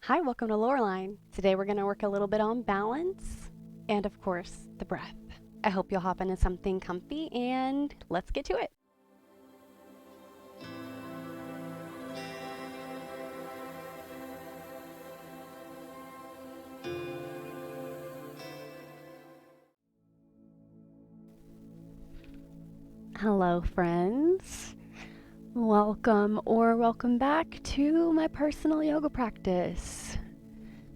Hi, welcome to Lauralign. Today we're going to work a little bit on balance and, of course, the breath. I hope you'll hop into something comfy and let's get to it. Hello, friends. Welcome or welcome back to my personal yoga practice,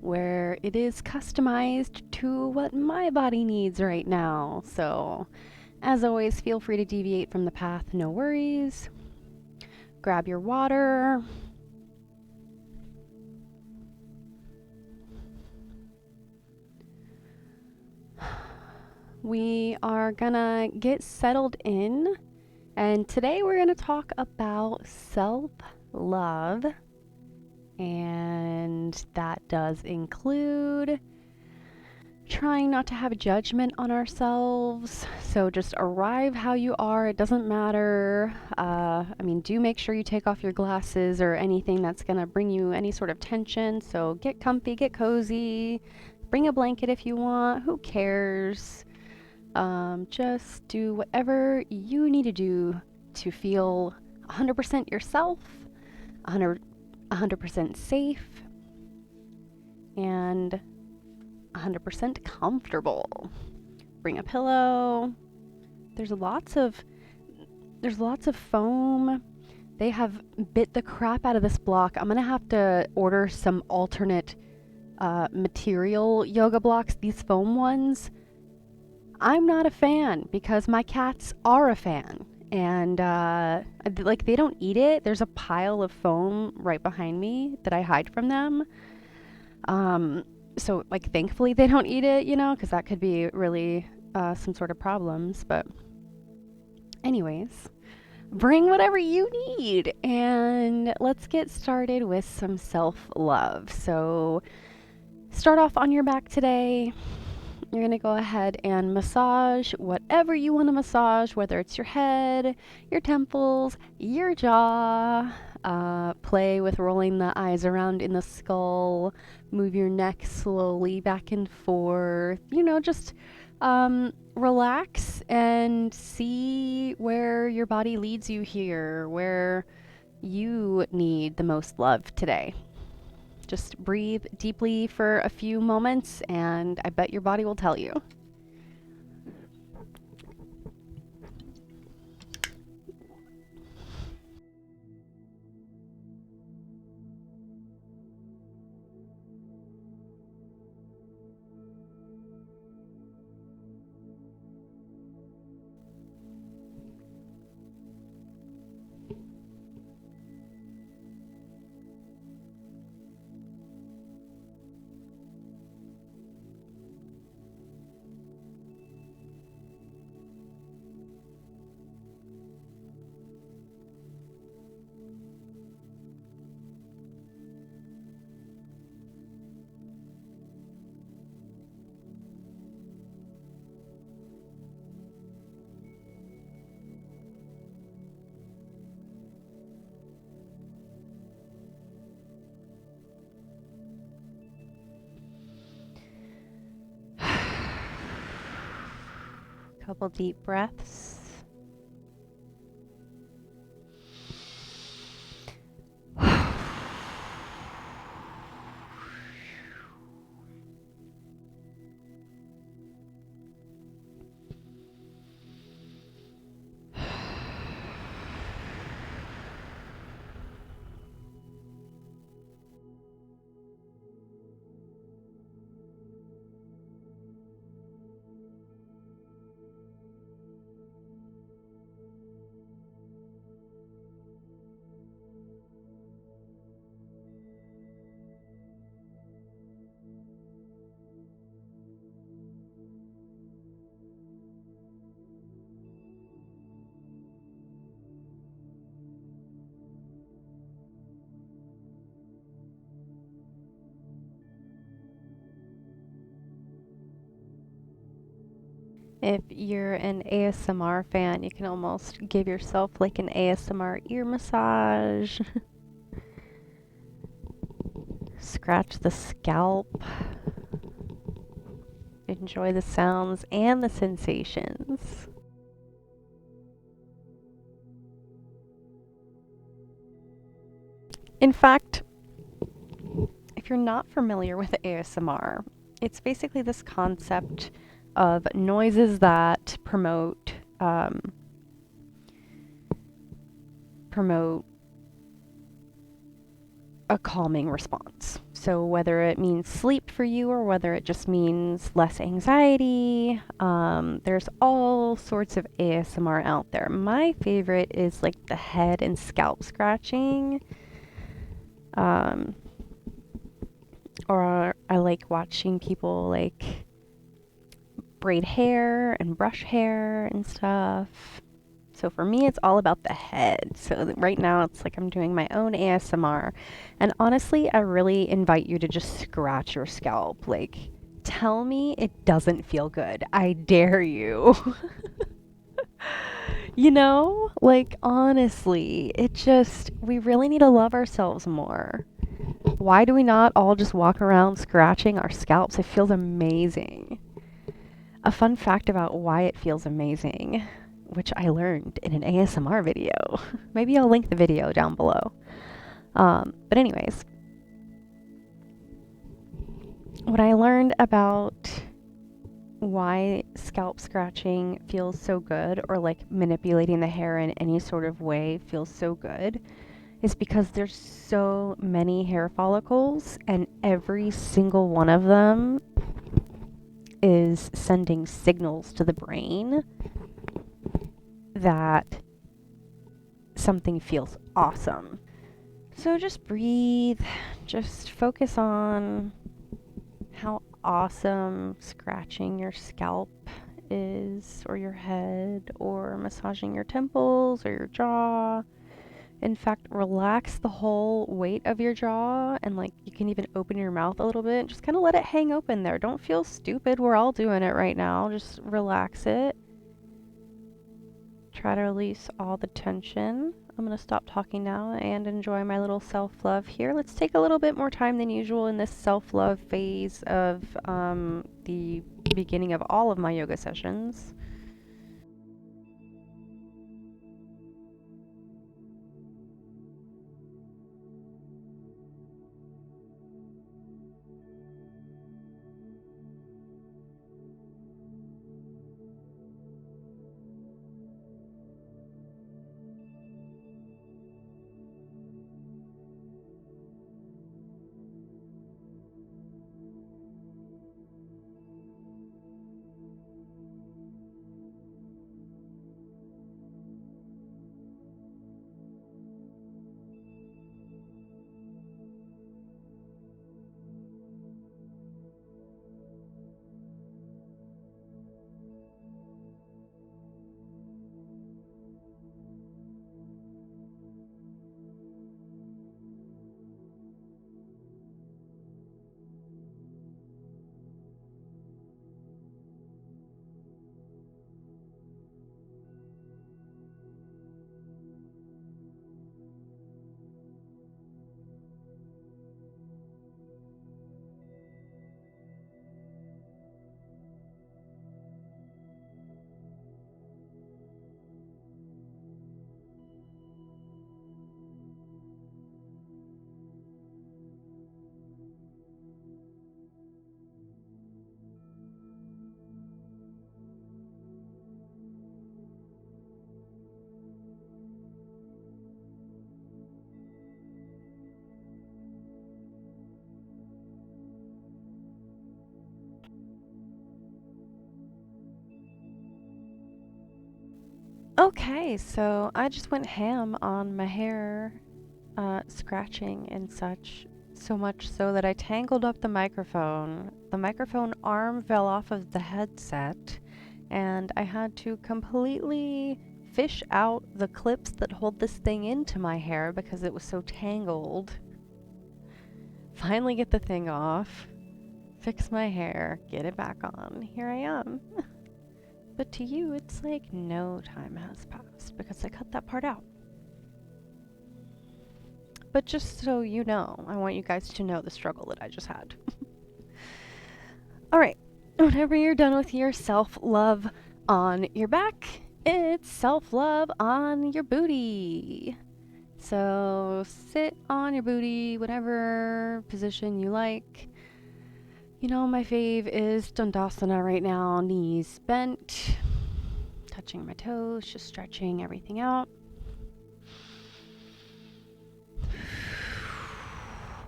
where it is customized to what my body needs right now. So, as always, feel free to deviate from the path, no worries. Grab your water. We are gonna get settled in, and today we're gonna talk about self-love, and that does include trying not to have judgment on ourselves. So just arrive how you are. It doesn't matter. Do make sure you take off your glasses or anything that's gonna bring you any sort of tension. So get comfy, get cozy, bring a blanket if you want. Who cares? Just do whatever you need to do to feel 100% yourself, 100% safe, and 100% comfortable. Bring a pillow. There's lots of foam. They have bit the crap out of this block. I'm gonna have to order some alternate material yoga blocks. These foam ones, I'm not a fan because my cats are a fan. And they don't eat it. There's a pile of foam right behind me that I hide from them. So thankfully they don't eat it, because that could be really some sort of problems. But anyways, bring whatever you need and let's get started with some self-love. So start off on your back today. You're going to go ahead and massage whatever you want to massage, whether it's your head, your temples, your jaw. Play with rolling the eyes around in the skull. Move your neck slowly back and forth. Just relax and see where your body leads you here, where you need the most love today. Just breathe deeply for a few moments, and I bet your body will tell you. Couple deep breaths. If you're an ASMR fan, you can almost give yourself like an ASMR ear massage. scratch the scalp. Enjoy the sounds and the sensations. In fact, if you're not familiar with ASMR, it's basically this concept of noises that promote a calming response. So whether it means sleep for you or whether it just means less anxiety, there's all sorts of ASMR out there. My favorite is like the head and scalp scratching. Or I like watching people like braid hair and brush hair and stuff. So for me, it's all about the head. So right now, it's like I'm doing my own ASMR. And honestly, I really invite you to just scratch your scalp. Like, tell me it doesn't feel good. I dare you. You know? Like, honestly, we really need to love ourselves more. Why do we not all just walk around scratching our scalps? It feels amazing. A fun fact about why it feels amazing, which I learned in an ASMR video. Maybe I'll link the video down below. But anyways, what I learned about why scalp scratching feels so good, or like manipulating the hair in any sort of way feels so good, is because there's so many hair follicles and every single one of them is sending signals to the brain that something feels awesome. So just breathe, just focus on how awesome scratching your scalp is, or your head, or massaging your temples or your jaw. In fact, relax the whole weight of your jaw, and like you can even open your mouth a little bit and just kind of let it hang open there. Don't feel stupid. We're all doing it right now. Just relax it. Try to release all the tension. I'm going to stop talking now and enjoy my little self-love here. Let's take a little bit more time than usual in this self-love phase of the beginning of all of my yoga sessions. Okay, so I just went ham on my hair, scratching and such, so much so that I tangled up the microphone. The microphone arm fell off of the headset, and I had to completely fish out the clips that hold this thing into my hair because it was so tangled. Finally get the thing off, fix my hair, get it back on. Here I am. But to you, it's like no time has passed because I cut that part out. but just so you know, I want you guys to know the struggle that I just had. All right, whenever you're done with your self-love on your back, it's self-love on your booty. So sit on your booty, whatever position you like. You know, my fave is Dandasana right now, knees bent, touching my toes, just stretching everything out.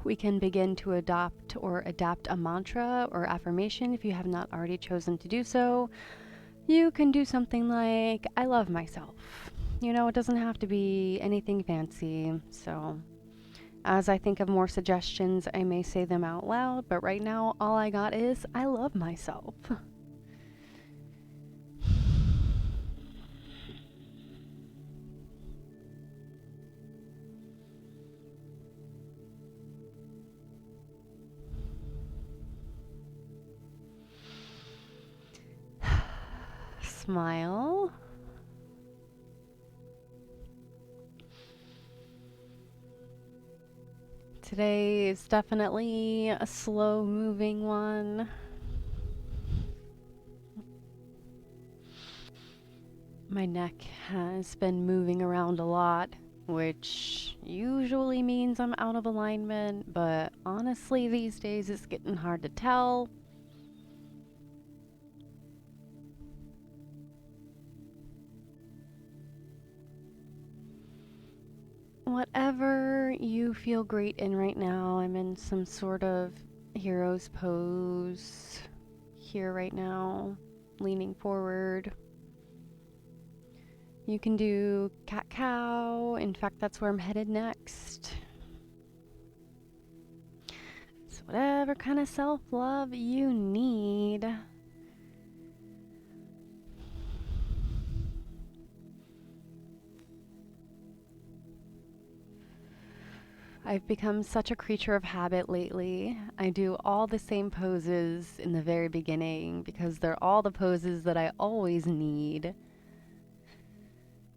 We can begin to adopt or adapt a mantra or affirmation if you have not already chosen to do so. You can do something like, I love myself. You know, it doesn't have to be anything fancy. So as I think of more suggestions, I may say them out loud, but right now all I got is, I love myself. Smile. Today is definitely a slow moving one. My neck has been moving around a lot, which usually means I'm out of alignment, but honestly these days it's getting hard to tell. Whatever you feel great in right now, I'm in some sort of hero's pose here right now, leaning forward. You can do cat-cow. In fact, that's where I'm headed next. So whatever kind of self-love you need. I've become such a creature of habit lately. I do all the same poses in the very beginning because they're all the poses that I always need.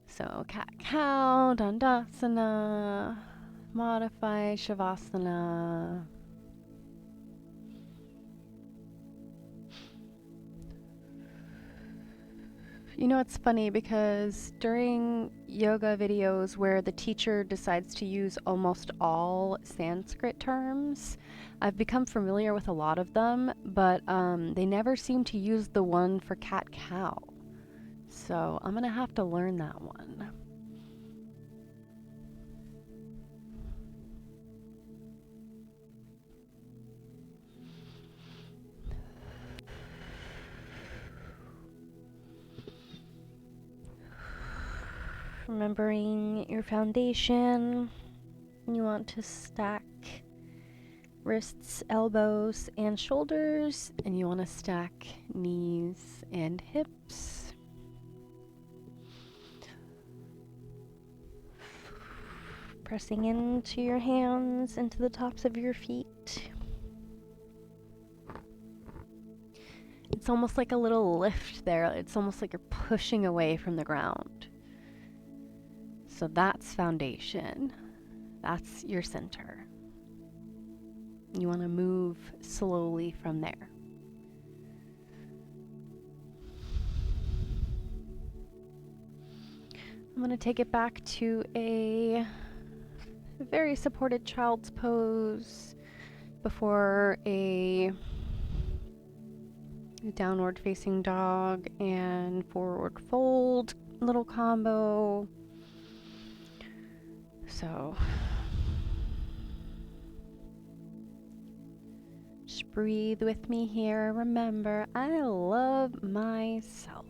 So cat-cow, dandasana, modify shavasana. You know, it's funny because during yoga videos where the teacher decides to use almost all Sanskrit terms, I've become familiar with a lot of them, but they never seem to use the one for cat-cow. So I'm gonna have to learn that one. Remembering your foundation, you want to stack wrists, elbows, and shoulders, and you want to stack knees and hips. Pressing into your hands, into the tops of your feet. It's almost like a little lift there. It's almost like you're pushing away from the ground. So that's foundation. That's your center. You want to move slowly from there. I'm going to take it back to a very supported child's pose before a downward facing dog and forward fold little combo. So just breathe with me here. Remember, I love myself.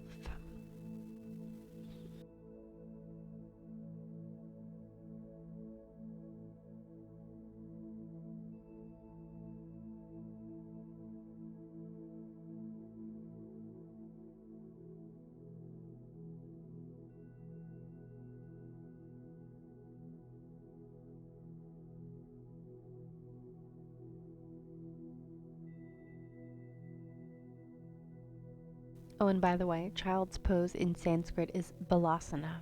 Oh, and by the way, child's pose in Sanskrit is balasana.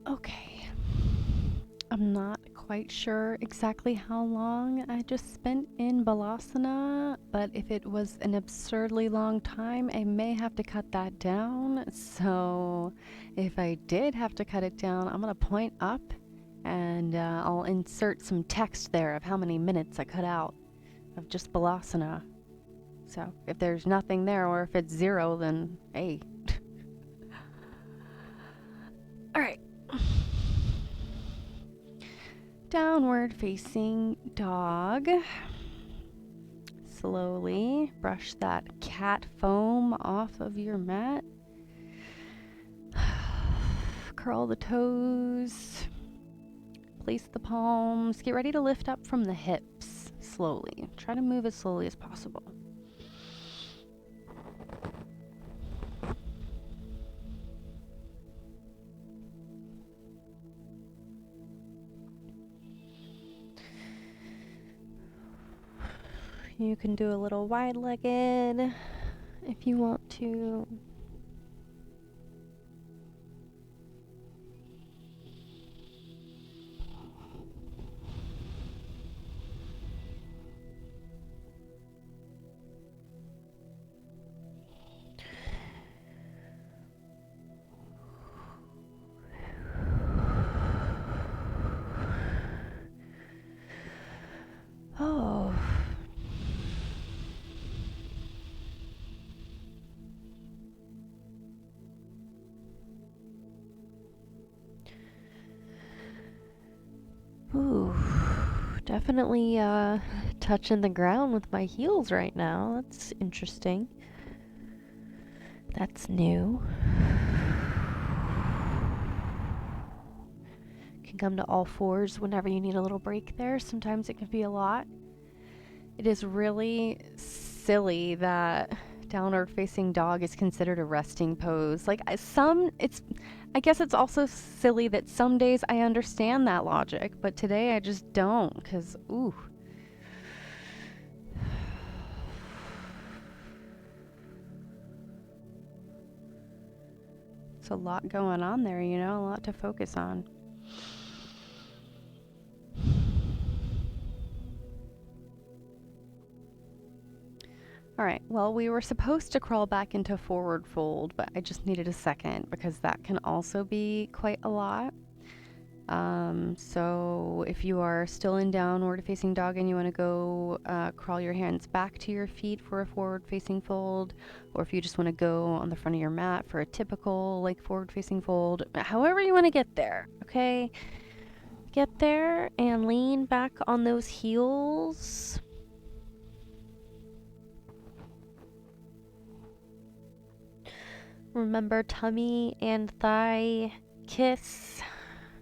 Okay. I'm not quite sure exactly how long I just spent in Balasana, but if it was an absurdly long time, I may have to cut that down. So if I did have to cut it down, I'm going to point up and I'll insert some text there of how many minutes I cut out of just Balasana. So if there's nothing there or if it's 0, then hey. All right. Downward facing dog. Slowly brush that cat foam off of your mat. Curl the toes. Place the palms. Get ready to lift up from the hips slowly. Try to move as slowly as possible. You can do a little wide-legged if you want to. Oh. Ooh, definitely touching the ground with my heels right now. That's interesting. That's new. Can come to all fours whenever you need a little break there. Sometimes it can be a lot. It is really silly that downward facing dog is considered a resting pose. Like I guess it's also silly that some days I understand that logic, but today I just don't, 'cause ooh. It's a lot going on there, you know, a lot to focus on. All right, well, we were supposed to crawl back into forward fold, but I just needed a second because that can also be quite a lot. So if you are still in downward facing dog and you want to go crawl your hands back to your feet for a forward facing fold, or if you just want to go on the front of your mat for a typical like forward facing fold, however you want to get there, okay? Get there and lean back on those heels. Remember, tummy and thigh kiss.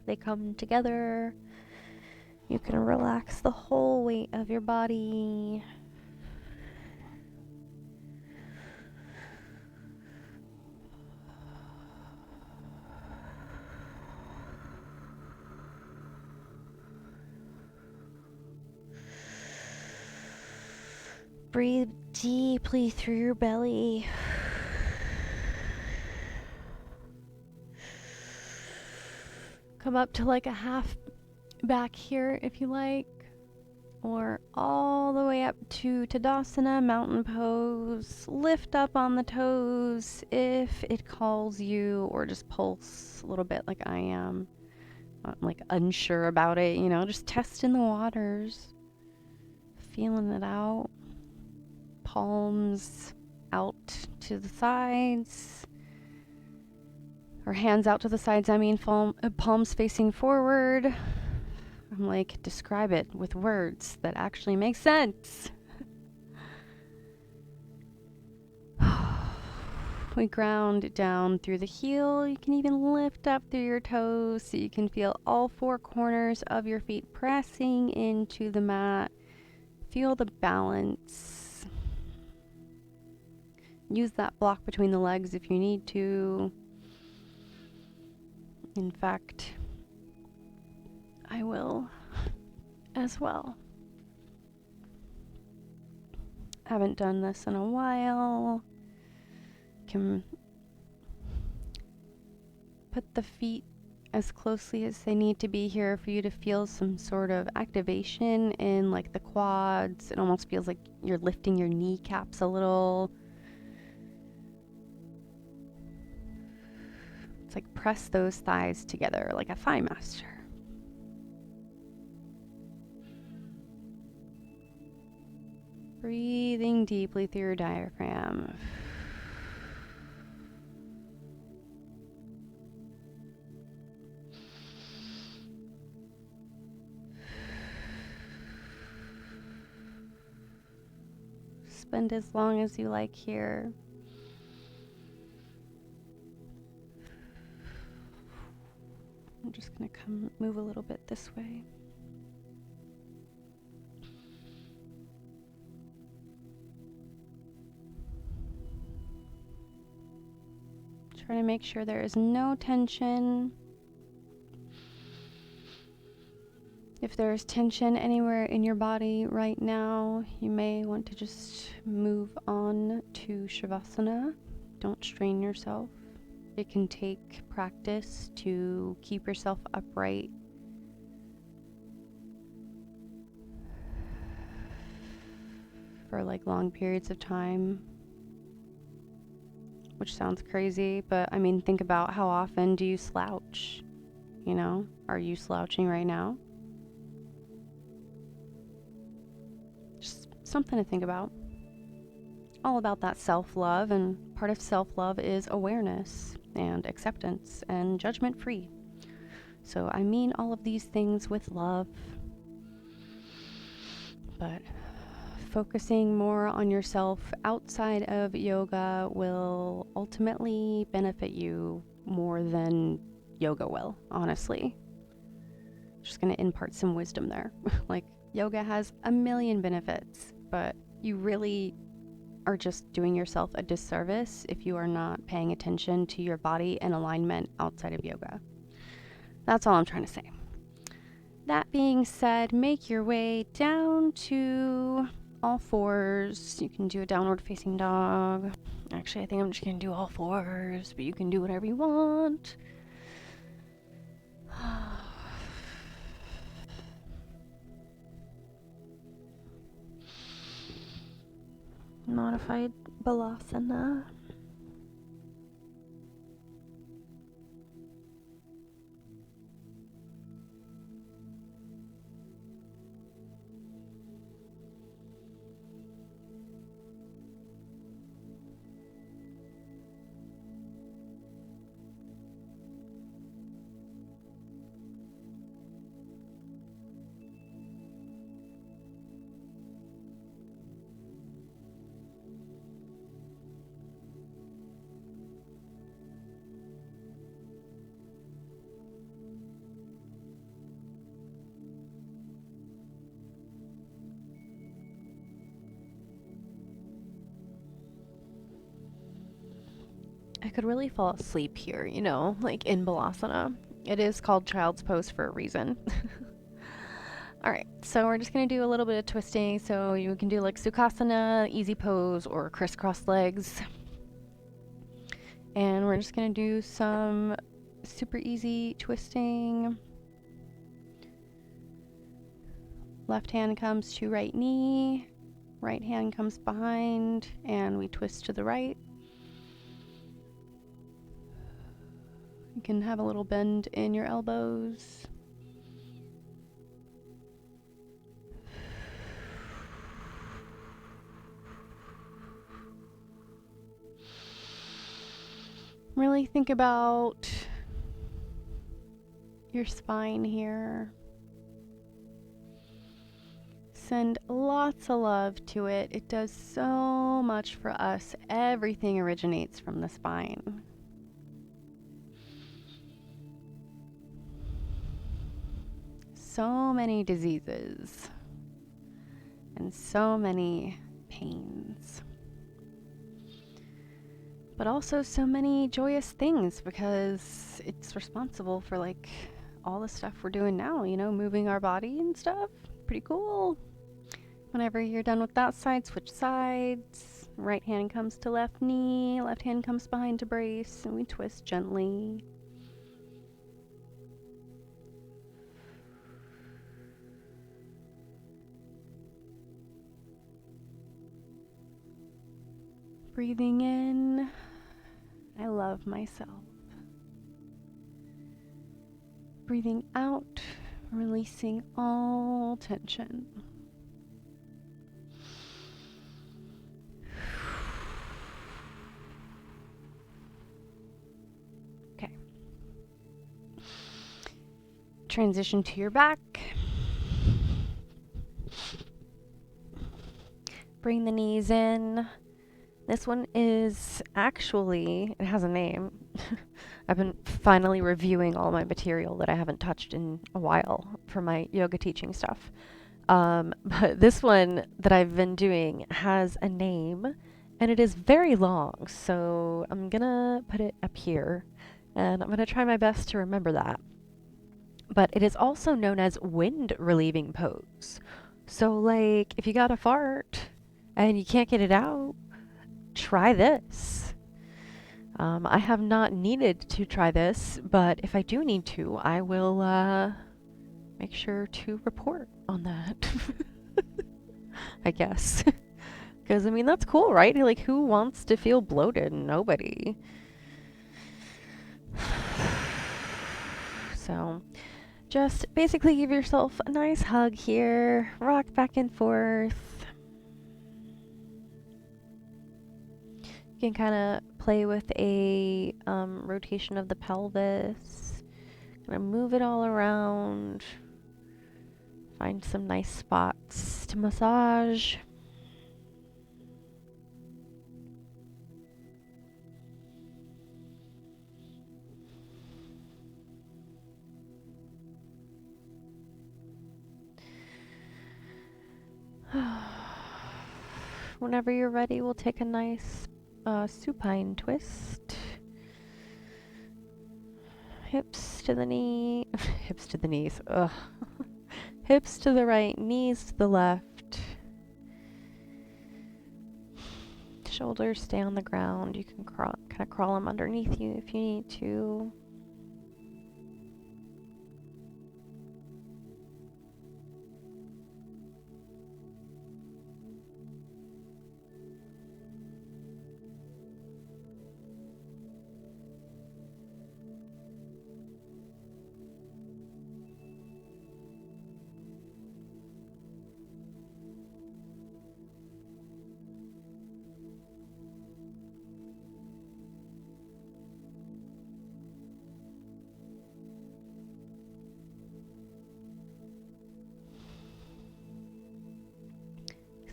They come together. You can relax the whole weight of your body. Breathe deeply through your belly. Come up to like a half back here if you like, or all the way up to Tadasana, mountain pose. Lift up on the toes if it calls you, or just pulse a little bit like I am. I'm like unsure about it, you know, just testing the waters, feeling it out. Palms out to the sides, or hands out to the sides, I mean palms facing forward. I'm like, describe it with words that actually make sense. We ground down through the heel. You can even lift up through your toes so you can feel all four corners of your feet pressing into the mat. Feel the balance. Use that block between the legs if you need to. In fact, I will as well. Haven't done this in a while. Can put the feet as closely as they need to be here for you to feel some sort of activation in like the quads. It almost feels like you're lifting your kneecaps a little. It's like press those thighs together like a thigh master. Breathing deeply through your diaphragm. Spend as long as you like here. I'm just gonna move a little bit this way. Try to make sure there is no tension. If there is tension anywhere in your body right now, you may want to just move on to Shavasana. Don't strain yourself. It can take practice to keep yourself upright. For like long periods of time, which sounds crazy, but I mean, think about how often do you slouch? You know, are you slouching right now? Just something to think about. All about that self-love, and part of self-love is awareness and acceptance and judgment-free. So I mean all of these things with love, but focusing more on yourself outside of yoga will ultimately benefit you more than yoga will, honestly. Just gonna impart some wisdom there. Like, yoga has a million benefits, but you really are just doing yourself a disservice if you are not paying attention to your body and alignment outside of yoga. That's all I'm trying to say. That being said, make your way down to all fours. You can do a downward facing dog. Actually, I think I'm just gonna do all fours, but you can do whatever you want. Modified Balasana. I could really fall asleep here, you know, like in Balasana. It is called child's pose for a reason. Alright, so we're just going to do a little bit of twisting. So you can do like Sukhasana, easy pose, or crisscross legs. And we're just going to do some super easy twisting. Left hand comes to right knee, right hand comes behind, and we twist to the right. You can have a little bend in your elbows. Really think about your spine here. Send lots of love to it. It does so much for us. Everything originates from the spine. So many diseases and so many pains, but also so many joyous things, because it's responsible for like all the stuff we're doing now, you know, moving our body and stuff. Pretty cool. Whenever you're done with that side, switch sides. Right hand comes to left knee, left hand comes behind to brace, and we twist gently. Breathing in, I love myself. Breathing out, releasing all tension. Okay. Transition to your back. Bring the knees in. This one is actually, it has a name. I've been finally reviewing all my material that I haven't touched in a while for my yoga teaching stuff. But this one that I've been doing has a name and it is very long. So I'm gonna put it up here and I'm gonna try my best to remember that. But it is also known as wind relieving pose. So like if you got a fart and you can't get it out, try this. I have not needed to try this, but if I do need to, I will make sure to report on that. I guess. Because, I mean, that's cool, right? Like, who wants to feel bloated? Nobody. So, just basically give yourself a nice hug here. Rock back and forth. You can kind of play with a rotation of the pelvis. Kind of move it all around. Find some nice spots to massage. Whenever you're ready, we'll take a nice supine twist. Hips to the knee, hips to the knees, ugh. Hips to the right, knees to the left. Shoulders stay on the ground. You can kind of crawl them underneath you if you need to.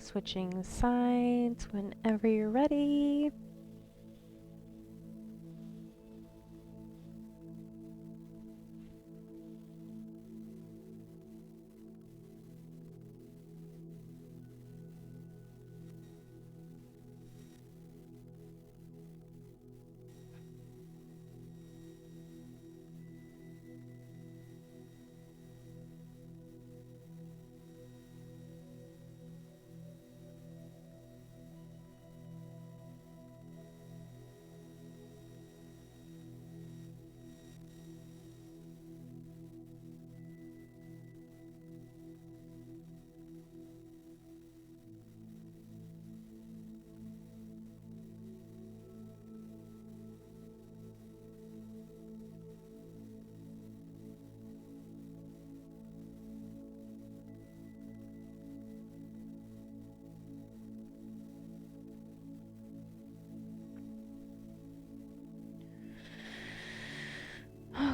Switching sides whenever you're ready.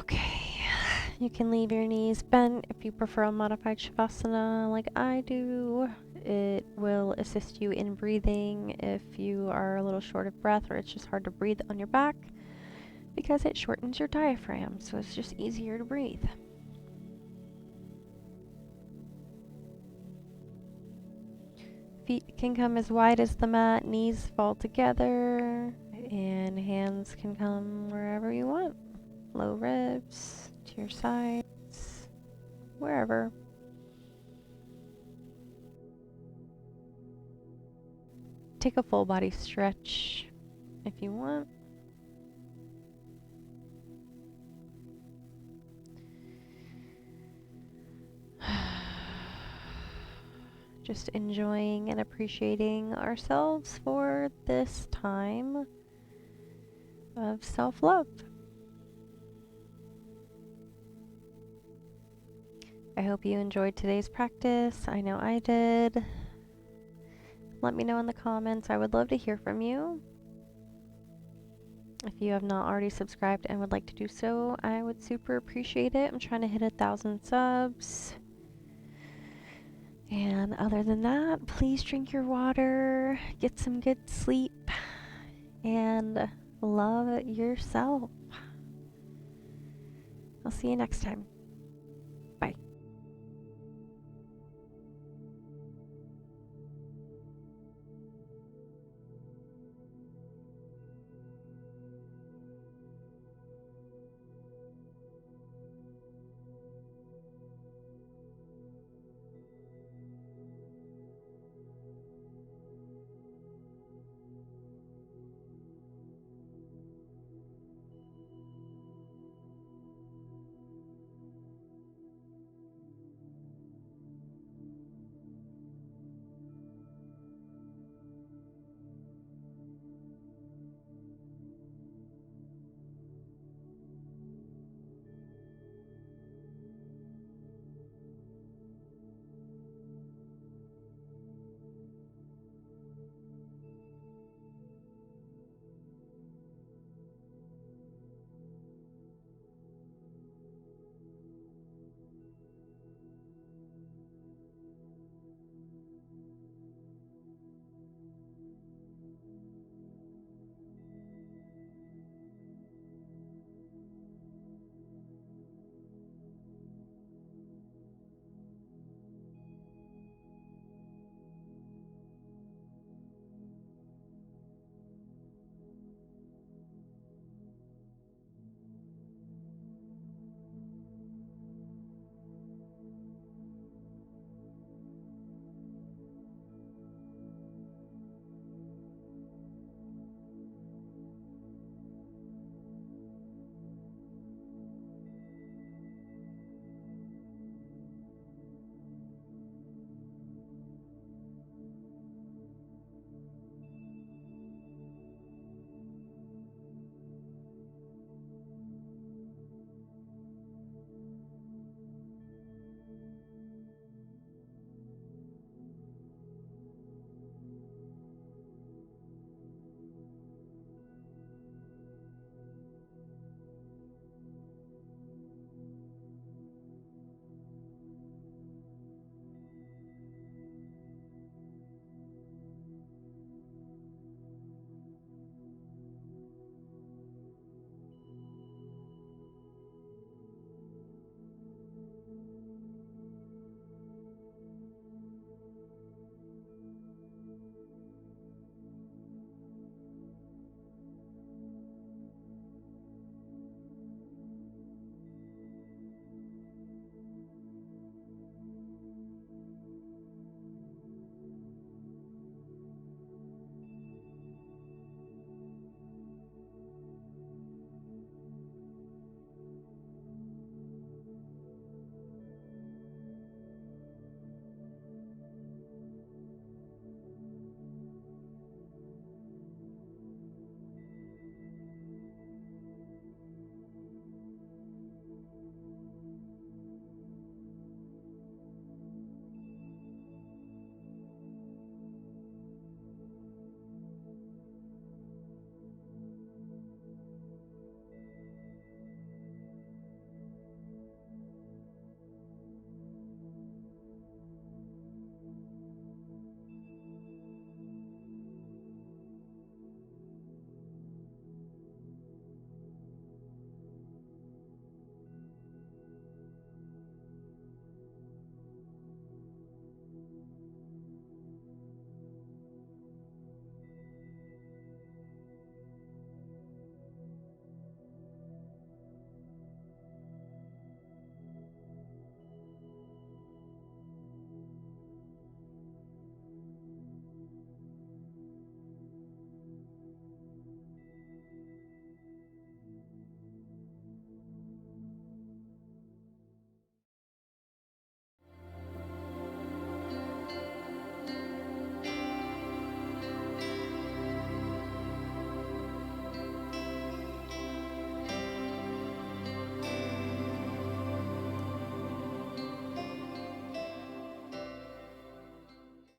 Okay, you can leave your knees bent if you prefer a modified Shavasana like I do. It will assist you in breathing if you are a little short of breath or it's just hard to breathe on your back because it shortens your diaphragm, so it's just easier to breathe. Feet can come as wide as the mat, knees fall together, and hands can come wherever you want. Low ribs, to your sides, wherever. Take a full body stretch if you want. Just enjoying and appreciating ourselves for for this time of self-love. I hope you enjoyed today's practice. I know I did. Let me know in the comments. I would love to hear from you. If you have not already subscribed and would like to do so, I would super appreciate it. I'm trying to hit 1,000 subs. And other than that, please drink your water, get some good sleep, and love yourself. I'll see you next time.